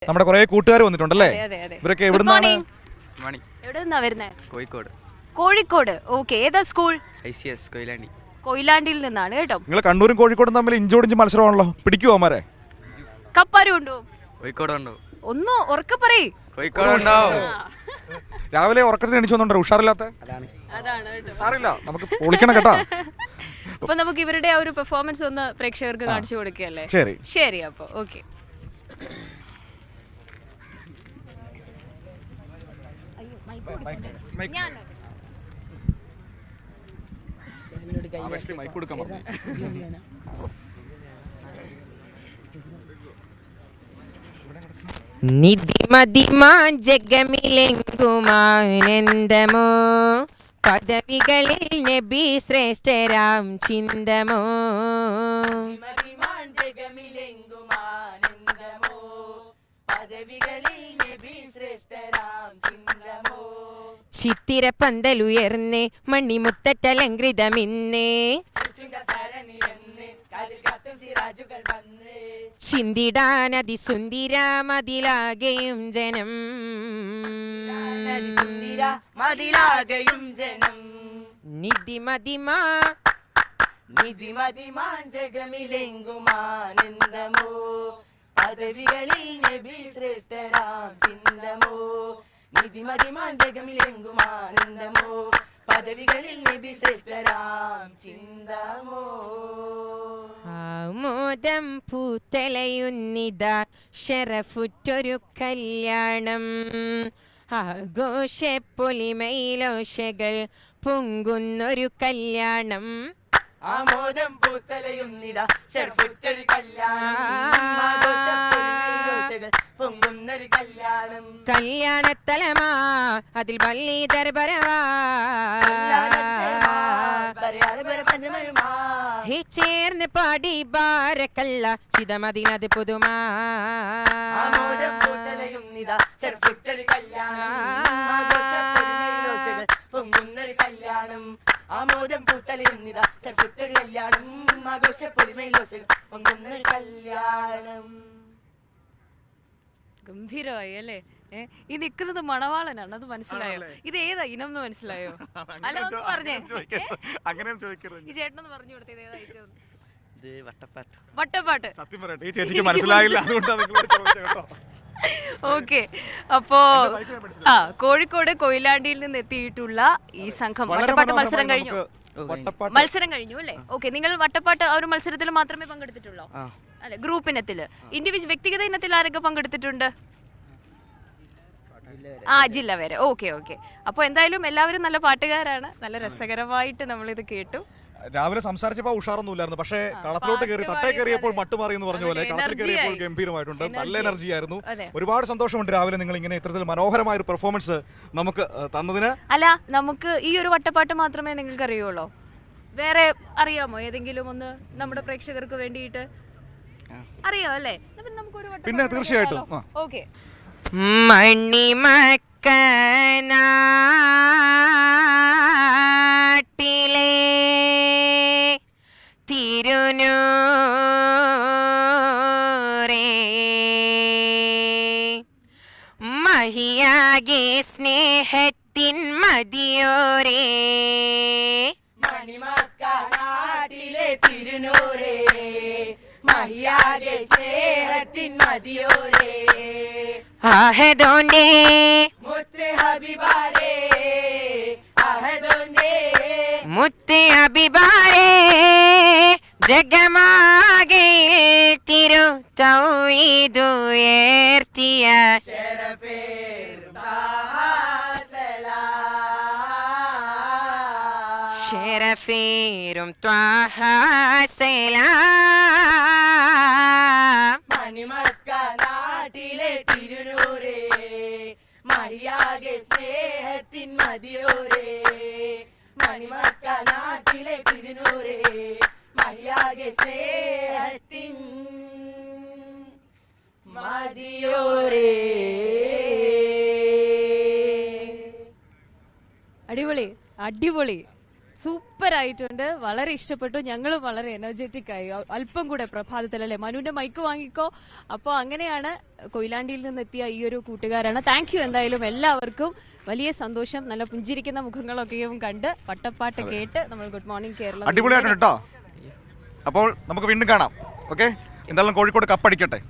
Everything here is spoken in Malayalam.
നമ്മുടെ കുറെ കൂട്ടുകാർ വന്നിട്ടുണ്ടല്ലേ? ഇവരൊക്കെ എവിടെ നിന്നാണ്? കോഴിക്കോട്. ഓക്കെ, ഏതാ സ്കൂൾ? കൊയിലാണ്ടിയിൽ നിന്നാണ് കേട്ടോ. നിങ്ങൾ കണ്ണൂരും കോഴിക്കോടും തമ്മിൽ ഇഞ്ചോടിഞ്ച് മത്സരമാണല്ലോ, പിടിക്കുവോ അവന്മാരെ? കപ്പാരുണ്ടോ? കോഴിക്കോടുണ്ടോ? ഒന്ന് ഉറക്കെ പറയ്. രാവിലെ ഉറക്കത്തിന് എണിച്ചോന്നുണ്ടോ ഉഷാറില്ലാത്ത? സാറില്ല, നമുക്ക് പൊളിക്കണം കേട്ടാ. അപ്പൊ നമുക്ക് ഇവരുടെ ഒരു പെർഫോമൻസ് ഒന്ന് പ്രേക്ഷകർക്ക് കാണിച്ചു കൊടുക്കുകയല്ലേ? ശരി, അപ്പൊ ഓക്കെ. നിധിമതിമാ ജഗമിലെങ്കുമാനന്ദമോ പദവികളിൽ നബി ശ്രേഷ്ഠരാം ചിന്തമോ. ചിത്തിര പന്തലുയർന്നേ മണിമുത്തലങ്കൃതമിന്നേ ചിന്തിടാനതി സുന്ദരമതിലാകെയും ജനം. നിധിമതിമാ ജഗമിലെങ്കുമാനന്ദമോ പദവികളിൽ നബി ശ്രേഷ്ഠരാം ചിന്തമോ. നിധിമതിമാൻ ജഗമിലെങ്കുമാനന്ദമോ പദവികളിൽ നബി ശ്രേഷ്ഠരാം ചിന്തമോ. ആമോദം പൂത്തലയുന്നിത ഷറഫുറ്റൊരു കല്യാണം. ആഘോഷ പൊലിമയിലോഷകൾ പൊങ്കുന്നൊരു കല്യാണം. ആമോദം പൂത്തലയുന്നിതാ ഷറഫുറ്റൊരു കല്യാണം. പൊങ്കുന്നൊരു കല്യാണം. കല്യാണത്തലമാ അതിൽ വള്ളി ദർബരവാ ചേർന്ന് പാടി ബാരക്കല്ല ചിതമതിനത് പുതുമാ. ആമോദം പൂത്തലയുന്നിതാ ഷറഫുറ്റൊരു കല്യാണം. പൊങ്കുന്നൊരു കല്യാണം. ആമോദം പൂത്തലയുന്നിതാ ഷറഫുറ്റൊരു കല്യാണം. ആഘോഷ പൊലിമയിലോഷകൾ പൊങ്കുന്നൊരു കല്യാണം. ഗംഭീരമായി അല്ലേ? ഈ നിൽക്കുന്നത് മണവാളനാണ്, അത് മനസ്സിലായോ? ഇത് ഏതാ ഇനം എന്ന് മനസ്സിലായോ? അല്ല, ഒന്ന് പറഞ്ഞേ. ഈ ചേട്ടനൊന്ന് പറഞ്ഞു കൊടുത്തേ, ഇത് ഏതാ ഐറ്റം? വട്ടപ്പാട്ട്. സത്യം പറയട്ടെ, ഈ ചേച്ചിക്ക് മനസ്സിലായില്ല, അതുകൊണ്ടാണ് നിങ്ങളോട് ചോദിച്ചത് കേട്ടോ. ഓക്കെ, അപ്പോ കോഴിക്കോട് കൊയിലാണ്ടിയിൽ നിന്ന് എത്തിയിട്ടുള്ള ഈ സംഘം വട്ടപ്പാട്ട് മത്സരം കഴിഞ്ഞു അല്ലേ? ഓക്കെ, നിങ്ങൾ വട്ടപ്പാട്ട് ആ ഒരു മത്സരത്തിൽ മാത്രമേ പങ്കെടുത്തിട്ടുള്ളൂ അല്ലെ? ഗ്രൂപ്പ് ഇനത്തില്, വ്യക്തിഗത ഇനത്തിൽ ആരൊക്കെ പങ്കെടുത്തിട്ടുണ്ട്? ജില്ല വരെ. ഓക്കെ. അപ്പൊ എന്തായാലും എല്ലാവരും നല്ല പാട്ടുകാരാണ്. നല്ല രസകരമായിട്ട് നമ്മളിത് കേട്ടു. രാവിലെ സംസാരിച്ചപ്പോൾ ഉഷാറൊന്നുമില്ലായിരുന്നു, പക്ഷേ കളത്തിലോട്ട് കയറി തട്ടേ കയറിയപ്പോൾ മട്ടുമാറി എന്ന് പറഞ്ഞ പോലെ കളത്തിൽ കയറിയപ്പോൾ ഗംഭീരമായിട്ടുണ്ട്. നല്ല എനർജി ആയിരുന്നു. ഒരുപാട് സന്തോഷമുണ്ട് രാവിലെ നിങ്ങൾ ഇങ്ങനെ ഇത്തരത്തിൽ മനോഹരമായ ഒരു പെർഫോമൻസ് നമുക്ക് തന്നതിന്. അല്ല, നമുക്ക് ഈ ഒരു വട്ടപ്പാട്ട് മാത്രമേ നിങ്ങൾക്ക് അറിയുള്ളൂ? വേറെ അറിയാമോ ഏതെങ്കിലും ഒന്ന് നമ്മുടെ പ്രേക്ഷകർക്ക് വേണ്ടിയിട്ട്? അറിയാം അല്ലേ? പിന്നെ തീർച്ചയായിട്ടും. ഓക്കെ. മണിമക്കനാട്ടിലെ തിരുനൂറേ മഹിയാകെ സ്നേഹത്തിൻ മതിയോരേ. മണിമക്കനാട്ടിലെ തിരുനൂറേ മഹിയാകെ സ്നേഹത്തിൻ മതിയോരേ. അഹദോന്റെ മുത്ത് ഹബീബാരേ അഹദോന്റെ മുത്ത് ഹബീബാരേ ജഗമാകെ തിരു തൗഹീദുയർത്തിയ ശരഫേറും ത്വാഹ സലാം. മണിമക്കനാട്ടിലെ തിരുനൂറേ മഹിയാകെ സ്നേഹത്തിൻ മതിയോരേ. മണിമക്കനാട്ടിലെ തിരുനൂറേ മഹിയാകെ സ്നേഹത്തിൻ മതിയോരേ. അടിപൊളി. സൂപ്പർ ആയിട്ടുണ്ട്, വളരെ ഇഷ്ടപ്പെട്ടു. ഞങ്ങളും വളരെ എനർജറ്റിക് ആയി. അല്പം കൂടെ പ്രഭാതത്തിലല്ലേ മനുവിന്റെ മൈക്ക് വാങ്ങിക്കോ. അപ്പോൾ അങ്ങനെയാണ് കൊയിലാണ്ടിയിൽ നിന്നെത്തിയ ഈ ഒരു കൂട്ടുകാരാണ്. താങ്ക് യു എന്തായാലും എല്ലാവർക്കും. വലിയ സന്തോഷം, നല്ല പുഞ്ചിരിക്കുന്ന മുഖങ്ങളൊക്കെയും കണ്ട് വട്ടപ്പാട്ട് കേട്ട് നമ്മൾ ഗുഡ് മോർണിംഗ് കേരളം അടിപൊളിയായിട്ടുണ്ട് കേട്ടോ. അപ്പോൾ നമുക്ക് വീണ്ടും കാണാം. ഓക്കെ, എന്തായാലും കോഴിക്കോട് കപ്പടിക്കട്ടെ.